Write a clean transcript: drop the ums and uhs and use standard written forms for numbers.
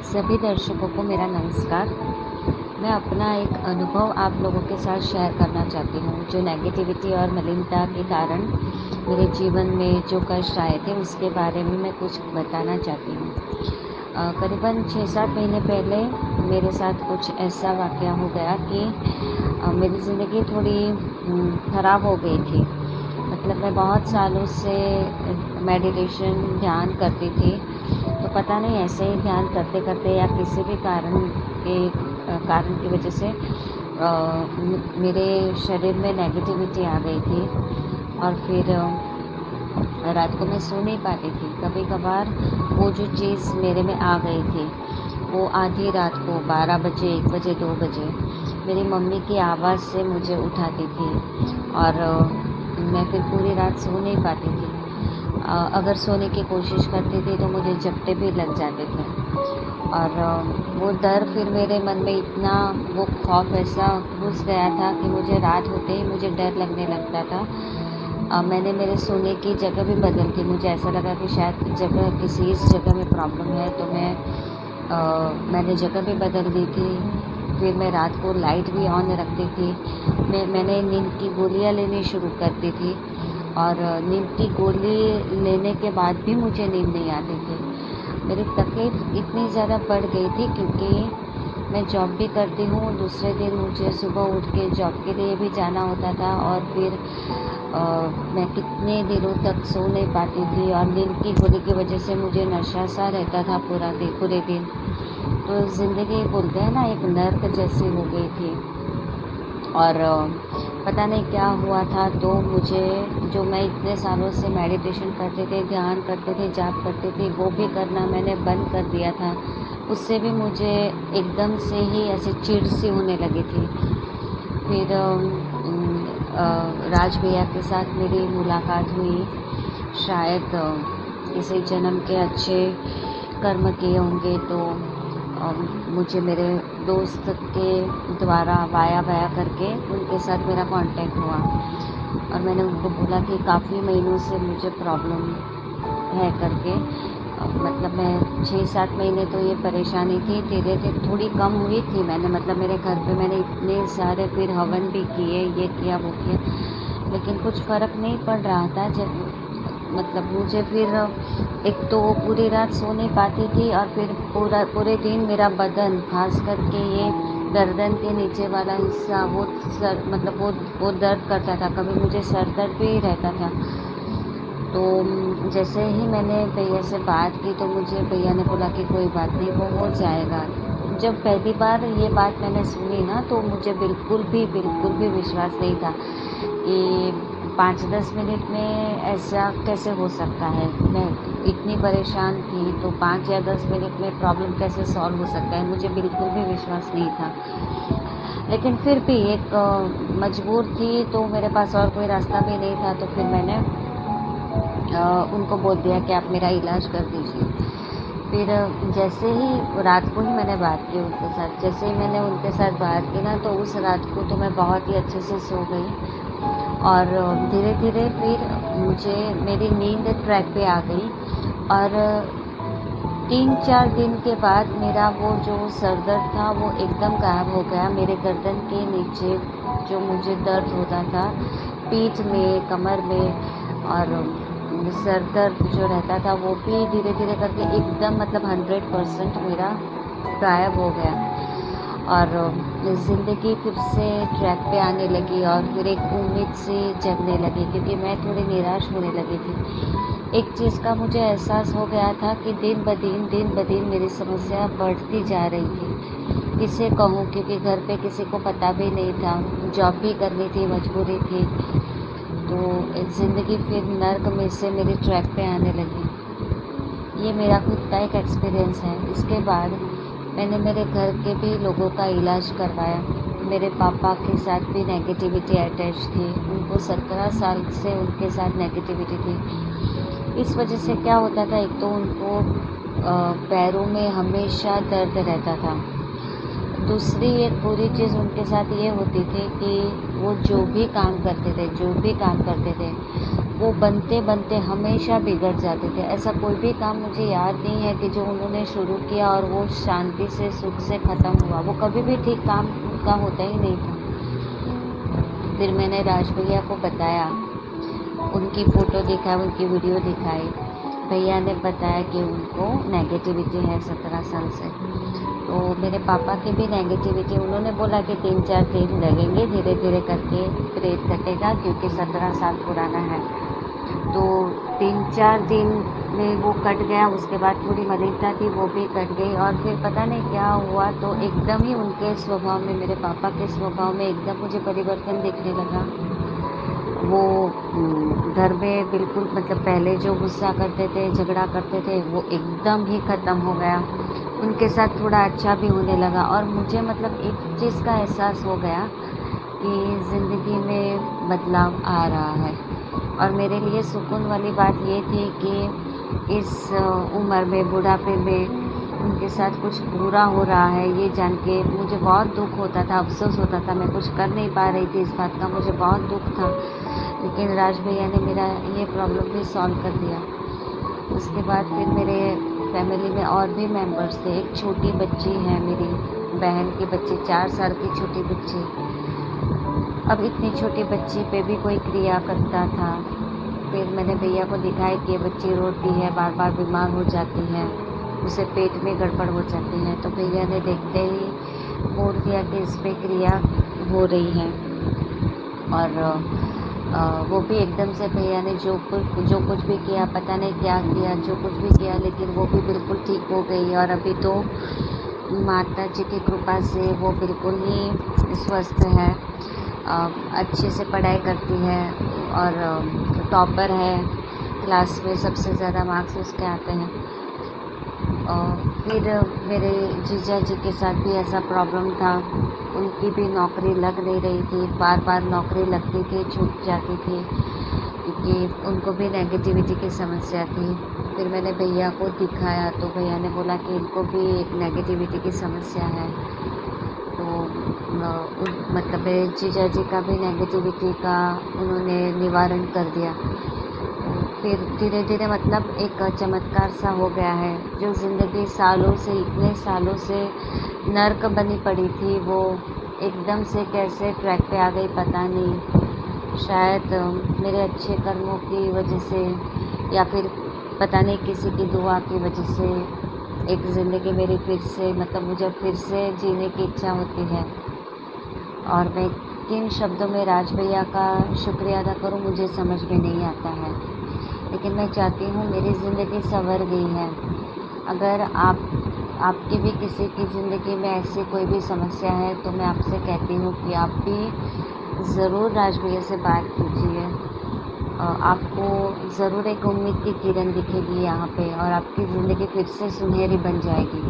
सभी दर्शकों को मेरा नमस्कार। मैं अपना एक अनुभव आप लोगों के साथ शेयर करना चाहती हूँ, जो नेगेटिविटी और मलिनता के कारण मेरे जीवन में जो कष्ट आए थे, उसके बारे में मैं कुछ बताना चाहती हूँ। करीबन 6-7 महीने पहले मेरे साथ कुछ ऐसा वाक़या हो गया कि मेरी ज़िंदगी थोड़ी ख़राब हो गई थी। मतलब मैं बहुत सालों से मेडिटेशन ध्यान करती थी, तो पता नहीं ऐसे ही ध्यान करते-करते या किसी भी कारण की वजह से मेरे शरीर में नेगेटिविटी आ गई थी और फिर रात को मैं सो नहीं पाती थी। कभी-कभार वो जो चीज़ मेरे में आ गई थी, वो आधी रात को 12 बजे, 1 बजे, 2 बजे मेरी मम्मी की आवाज़ से मुझे उठाती थी और मैं फिर पूरी रात सो नहीं पाती थी। अगर सोने की कोशिश करती थी तो मुझे झपटे भी लग जाते थे और वो डर फिर मेरे मन में इतना वो खौफ ऐसा घुस गया था कि मुझे रात होते ही मुझे डर लगने लगता था। मैंने मेरे सोने की जगह भी बदल दी। मुझे ऐसा लगा कि शायद जगह किसी इस जगह में प्रॉब्लम है, तो मैंने जगह भी बदल दी थी। फिर मैं रात को लाइट भी ऑन रखती थी। मैंने नींद की गोलियाँ लेनी शुरू कर दी थी और नींद की गोली लेने के बाद भी मुझे नींद नहीं आती थी। मेरी तकलीफ़ इतनी ज़्यादा बढ़ गई थी क्योंकि मैं जॉब भी करती हूँ। दूसरे दिन मुझे सुबह उठ के जॉब के लिए भी जाना होता था और फिर मैं कितने दिनों तक सो नहीं पाती थी और नींद की गोली की वजह से मुझे नशा सा रहता था पूरे दिन। तो ज़िंदगी बोलते हैं ना, एक नर्क जैसी हो गई थी और पता नहीं क्या हुआ था। तो मुझे, जो मैं इतने सालों से मेडिटेशन करते थे, ध्यान करते थे, जाप करते थे, वो भी करना मैंने बंद कर दिया था। उससे भी मुझे एकदम से ही ऐसे चिढ़ सी होने लगी थी। फिर राज भैया के साथ मेरी मुलाकात हुई। शायद किसी जन्म के अच्छे कर्म किए होंगे, तो मुझे मेरे दोस्त के द्वारा वाया वाया करके उनके साथ मेरा कांटेक्ट हुआ और मैंने उनको बोला कि काफ़ी महीनों से मुझे प्रॉब्लम है करके। मतलब मैं 6-7 महीने तो ये परेशानी थी, धीरे-धीरे थोड़ी कम हुई थी। मतलब मेरे घर पे मैंने इतने सारे फिर हवन भी किए, ये किया, वो किया, लेकिन कुछ फ़र्क नहीं पड़ रहा था। जब मतलब मुझे फिर एक तो पूरी रात सो नहीं पाती थी और फिर पूरे दिन मेरा बदन, ख़ास करके ये गर्दन के नीचे वाला हिस्सा, वो सर मतलब वो दर्द करता था। कभी मुझे सर दर्द भी रहता था। तो जैसे ही मैंने भैया से बात की तो मुझे भैया ने बोला कि कोई बात नहीं, वो हो जाएगा। जब पहली बार ये बात मैंने सुनी ना, तो मुझे बिल्कुल भी विश्वास नहीं था कि 5-10 मिनट में ऐसा कैसे हो सकता है। मैं इतनी परेशान थी, तो 5 या 10 मिनट में प्रॉब्लम कैसे सॉल्व हो सकता है, मुझे बिल्कुल भी विश्वास नहीं था। लेकिन फिर भी एक मजबूर थी, तो मेरे पास और कोई रास्ता भी नहीं था, तो फिर मैंने उनको बोल दिया कि आप मेरा इलाज कर दीजिए। फिर जैसे ही रात को ही मैंने बात की उनके साथ, जैसे ही मैंने उनके साथ बात की ना, तो उस रात को तो मैं बहुत ही अच्छे से सो गई और धीरे-धीरे फिर मुझे मेरी नींद ट्रैक पे आ गई और 3-4 दिन के बाद मेरा वो जो सर दर्द था वो एकदम गायब हो गया। मेरे गर्दन के नीचे जो मुझे दर्द होता था, पीठ में, कमर में और सर दर्द जो रहता था, वो भी धीरे-धीरे करके एकदम मतलब 100% मेरा गायब हो गया और ज़िंदगी फिर से ट्रैक पे आने लगी और फिर एक उम्मीद सी जगने लगी, क्योंकि मैं थोड़ी निराश होने लगी थी। एक चीज़ का मुझे एहसास हो गया था कि दिन ब दिन मेरी समस्या बढ़ती जा रही थी। किसे कहूँ, क्योंकि घर पे किसी को पता भी नहीं था, जॉब भी करनी थी, मजबूरी थी। तो ज़िंदगी फिर नर्क में से मेरे ट्रैक पे आने लगी। ये मेरा खुद का एक एक्सपीरियंस है। इसके बाद मैंने मेरे घर के भी लोगों का इलाज करवाया। मेरे पापा के साथ भी नेगेटिविटी अटैच थी। उनको 17 साल से उनके साथ नेगेटिविटी थी। इस वजह से क्या होता था, एक तो उनको पैरों में हमेशा दर्द रहता था। दूसरी एक बुरी चीज़ उनके साथ ये होती थी कि वो जो भी काम करते थे, वो बनते बनते हमेशा बिगड़ जाते थे। ऐसा कोई भी काम मुझे याद नहीं है कि जो उन्होंने शुरू किया और वो शांति से सुख से ख़त्म हुआ। वो कभी भी ठीक काम उनका होता ही नहीं था। फिर मैंने राज भैया को बताया, उनकी फ़ोटो दिखाई, उनकी वीडियो दिखाई। भैया ने बताया कि उनको नेगेटिविटी है 17 साल से। तो मेरे पापा की भी नेगेटिविटी, उन्होंने बोला कि 3-4 दिन लगेंगे, धीरे धीरे करके प्रेत कटेगा क्योंकि 17 साल पुराना है। तो 3-4 दिन में वो कट गया। उसके बाद थोड़ी मलिनता थी, वो भी कट गई। और फिर पता नहीं क्या हुआ, तो एकदम ही उनके स्वभाव में, मेरे पापा के स्वभाव में एकदम मुझे परिवर्तन दिखने लगा। वो घर में बिल्कुल, मतलब पहले जो गुस्सा करते थे, झगड़ा करते थे, वो एकदम ही ख़त्म हो गया। उनके साथ थोड़ा अच्छा भी होने लगा। और मुझे मतलब एक चीज़ का एहसास हो गया कि ज़िंदगी में बदलाव आ रहा है। और मेरे लिए सुकून वाली बात ये थी कि इस उम्र में, बुढ़ापे में उनके साथ कुछ बुरा हो रहा है ये जान के मुझे बहुत दुख होता था, अफ़सोस होता था। मैं कुछ कर नहीं पा रही थी, इस बात का मुझे बहुत दुख था। लेकिन राज भैया ने मेरा ये प्रॉब्लम भी सॉल्व कर दिया। उसके बाद फिर मेरे फैमिली में और भी मेंबर्स थे। एक छोटी बच्ची है, मेरी बहन की बच्ची, 4 साल की छोटी बच्ची। अब इतनी छोटी बच्ची पे भी कोई क्रिया करता था। फिर मैंने भैया को दिखाया कि ये बच्ची रोती है, बार बार बीमार हो जाती है, उसे पेट में गड़बड़ हो जाती है। तो भैया ने देखते ही बोल दिया कि इस पे क्रिया हो रही है। और वो भी एकदम से भैया ने जो कुछ भी किया, पता नहीं क्या किया, जो कुछ भी किया, लेकिन वो भी बिल्कुल ठीक हो गई। और अभी तो माता जी की कृपा से वो बिल्कुल ही स्वस्थ है। अच्छे से पढ़ाई करती है और टॉपर है, क्लास में सबसे ज़्यादा मार्क्स उसके आते हैं। फिर मेरे जीजा जी के साथ भी ऐसा प्रॉब्लम था। उनकी भी नौकरी लग नहीं रही थी, बार बार नौकरी लगती थी, छूट जाती थी, क्योंकि उनको भी नेगेटिविटी की समस्या थी। फिर मैंने भैया को दिखाया तो भैया ने बोला कि इनको भी एक नेगेटिविटी की समस्या है। तो मतलब मेरे जीजा जी का भी नेगेटिविटी का उन्होंने निवारण कर दिया। फिर धीरे धीरे मतलब एक चमत्कार सा हो गया है। जो ज़िंदगी सालों से, इतने सालों से नर्क बनी पड़ी थी, वो एकदम से कैसे ट्रैक पे आ गई पता नहीं। शायद मेरे अच्छे कर्मों की वजह से, या फिर पता नहीं किसी की दुआ की वजह से एक ज़िंदगी मेरी फिर से, मतलब मुझे फिर से जीने की इच्छा होती है। और मैं किन शब्दों में राज भैया का शुक्रिया अदा करूं, मुझे समझ में नहीं आता है। लेकिन मैं चाहती हूँ, मेरी ज़िंदगी संवर गई है। अगर आपकी भी किसी की ज़िंदगी में ऐसी कोई भी समस्या है, तो मैं आपसे कहती हूँ कि आप भी ज़रूर राज भैया से बात कीजिए। आपको ज़रूर एक उम्मीद की किरण दिखेगी यहाँ पे, और आपकी ज़िंदगी फिर से सुनहरी बन जाएगी।